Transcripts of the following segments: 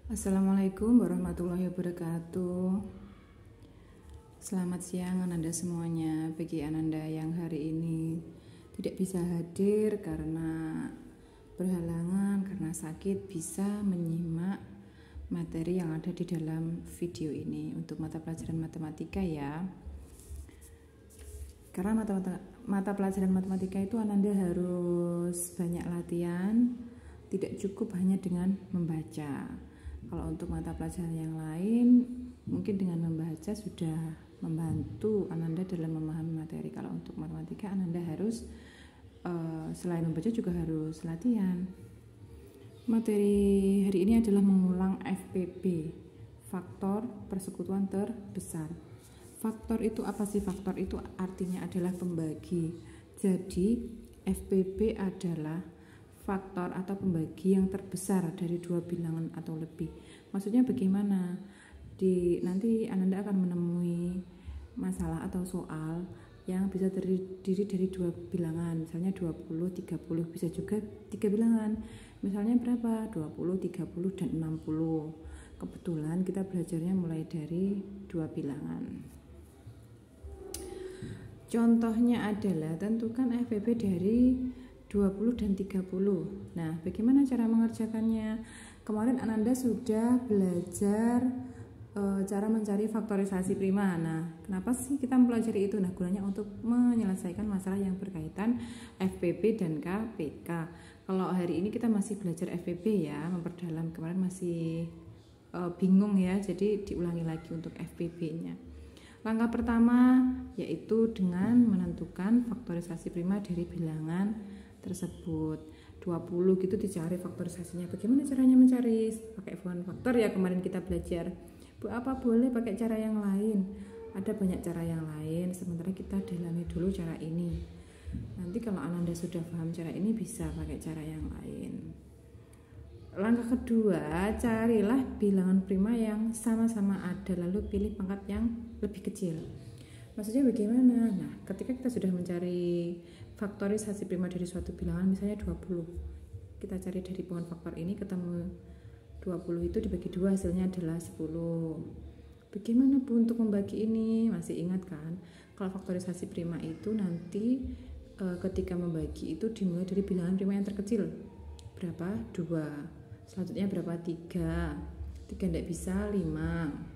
Assalamualaikum warahmatullahi wabarakatuh. Selamat siang Ananda semuanya. Bagi Ananda yang hari ini tidak bisa hadir karena berhalangan, karena sakit, bisa menyimak materi yang ada di dalam video ini untuk mata pelajaran matematika ya. Karena mata pelajaran matematika itu Ananda harus banyak latihan, tidak cukup hanya dengan membaca. Kalau untuk mata pelajaran yang lain, mungkin dengan membaca sudah membantu Ananda dalam memahami materi. Kalau untuk matematika, Ananda harus selain membaca juga harus latihan. Materi hari ini adalah mengulang FPB, faktor persekutuan terbesar. Faktor itu apa sih? Faktor itu artinya adalah pembagi. Jadi FPB adalah faktor atau pembagi yang terbesar dari dua bilangan atau lebih. Maksudnya bagaimana? Nanti Ananda akan menemui masalah atau soal yang bisa terdiri dari dua bilangan, misalnya 20, 30, bisa juga tiga bilangan. Misalnya berapa? 20, 30, dan 60. Kebetulan kita belajarnya mulai dari dua bilangan. Contohnya adalah tentukan FPB dari 20 dan 30. Nah, bagaimana cara mengerjakannya? Kemarin Ananda sudah belajar cara mencari faktorisasi prima. Nah, kenapa sih kita mempelajari itu? Nah, gunanya untuk menyelesaikan masalah yang berkaitan FPB dan KPK. Kalau hari ini kita masih belajar FPB ya, memperdalam. Kemarin masih bingung ya, jadi diulangi lagi untuk FPB-nya. Langkah pertama yaitu dengan menentukan faktorisasi prima dari bilangan tersebut. 20 gitu dicari faktorisasinya. Bagaimana caranya mencari? Pakai Von faktor ya, kemarin kita belajar. Apa boleh pakai cara yang lain? Ada banyak cara yang lain, sementara kita dalami dulu cara ini. Nanti kalau Ananda sudah paham cara ini, bisa pakai cara yang lain. Langkah kedua, carilah bilangan prima yang sama-sama ada, lalu pilih pangkat yang lebih kecil. Maksudnya bagaimana? Nah, ketika kita sudah mencari faktorisasi prima dari suatu bilangan, misalnya 20, kita cari dari pohon faktor ini, ketemu 20 itu dibagi 2, hasilnya adalah 10. Bagaimana Bu untuk membagi ini? Masih ingat kan? Kalau faktorisasi prima itu nanti ketika membagi itu dimulai dari bilangan prima yang terkecil. Berapa? 2. Selanjutnya berapa? 3. 3 tidak bisa, 5.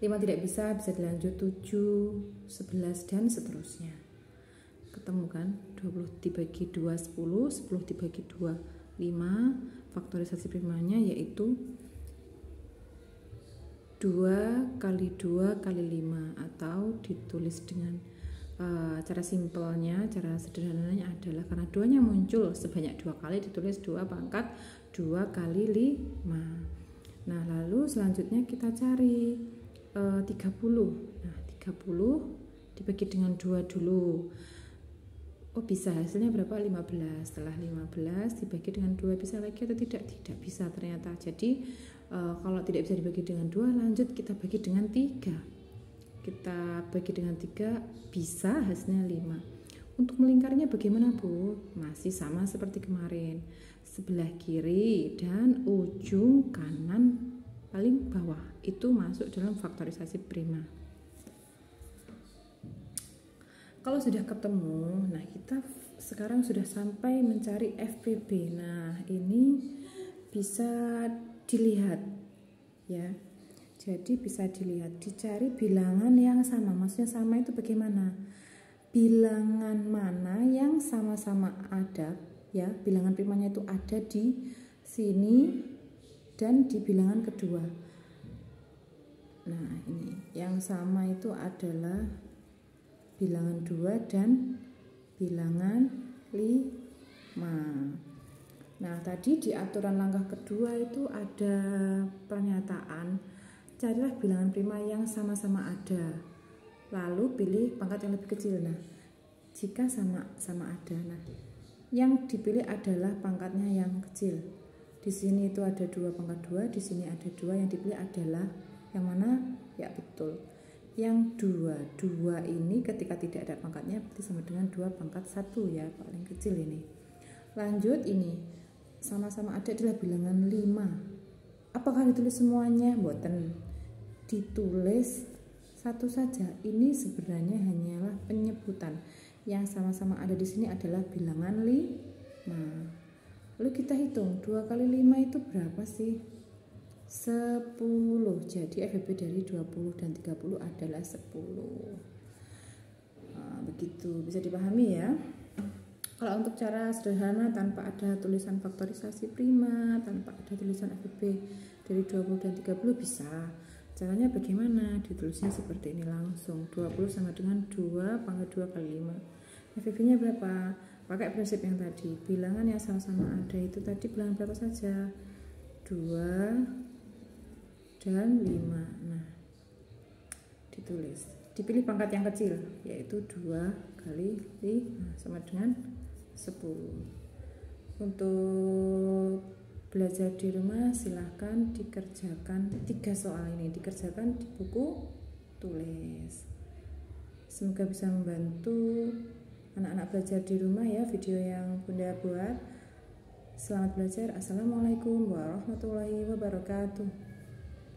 5 tidak bisa dilanjut 7, 11 dan seterusnya. Ketemu kan? 20 dibagi 2 10, 10 dibagi 2 5. Faktorisasi primanya yaitu 2 kali 2 kali 5, atau ditulis dengan cara simpelnya, cara sederhananya adalah karena 2-nya muncul sebanyak 2 kali, ditulis 2 pangkat 2 kali 5. Nah, lalu selanjutnya kita cari 30. Nah, 30 dibagi dengan 2 dulu. Oh, bisa, hasilnya berapa? 15. Setelah 15 dibagi dengan 2 bisa lagi atau tidak? Tidak bisa ternyata. Jadi kalau tidak bisa dibagi dengan 2, lanjut kita bagi dengan 3. Kita bagi dengan 3, bisa, hasilnya 5. Untuk melingkarnya bagaimana Bu? Masih sama seperti kemarin. Sebelah kiri dan ujung kanan paling bawah itu masuk dalam faktorisasi prima. Kalau sudah ketemu, nah kita sekarang sudah sampai mencari FPB. Nah, ini bisa dilihat ya. Jadi bisa dilihat, dicari bilangan yang sama. Maksudnya sama itu bagaimana? Bilangan mana yang sama-sama ada ya, bilangan primanya itu ada di sini dan di bilangan kedua. Nah, ini yang sama itu adalah bilangan 2 dan bilangan 5. Nah, tadi di aturan langkah kedua itu ada pernyataan, carilah bilangan prima yang sama-sama ada, lalu pilih pangkat yang lebih kecil. Nah, jika sama-sama ada, nah yang dipilih adalah pangkatnya yang kecil. Di sini itu ada 2 pangkat 2, di sini ada 2, yang dipilih adalah yang mana? Ya, betul. Yang 2 ini ketika tidak ada pangkatnya berarti sama dengan 2 pangkat 1 ya, paling kecil ini. Lanjut, ini sama-sama ada adalah bilangan 5. Apakah ditulis semuanya? Mboten. Ditulis satu saja. Ini sebenarnya hanyalah penyebutan. Yang sama-sama ada di sini adalah bilangan 5. Lalu kita hitung 2 kali 5 itu berapa sih? 10. Jadi FBB dari 20 dan 30 adalah 10. Nah, begitu bisa dipahami ya. Kalau untuk cara sederhana tanpa ada tulisan faktorisasi prima, tanpa ada tulisan FBB dari 20 dan 30 bisa. Caranya bagaimana? Ditulisnya seperti ini langsung. 20 sama dengan 2 pangkat 2 kali 5. FBB-nya berapa? Pakai prinsip yang tadi. Bilangan yang sama-sama ada itu tadi bilangan berapa saja? 2 dan 5. Nah, ditulis. Dipilih pangkat yang kecil, yaitu 2 kali 5 sama dengan 10. Untuk belajar di rumah silahkan dikerjakan 3 soal ini, dikerjakan di buku tulis. Semoga bisa membantu anak-anak belajar di rumah ya video yang Bunda buat. Selamat belajar. Assalamualaikum warahmatullahi wabarakatuh.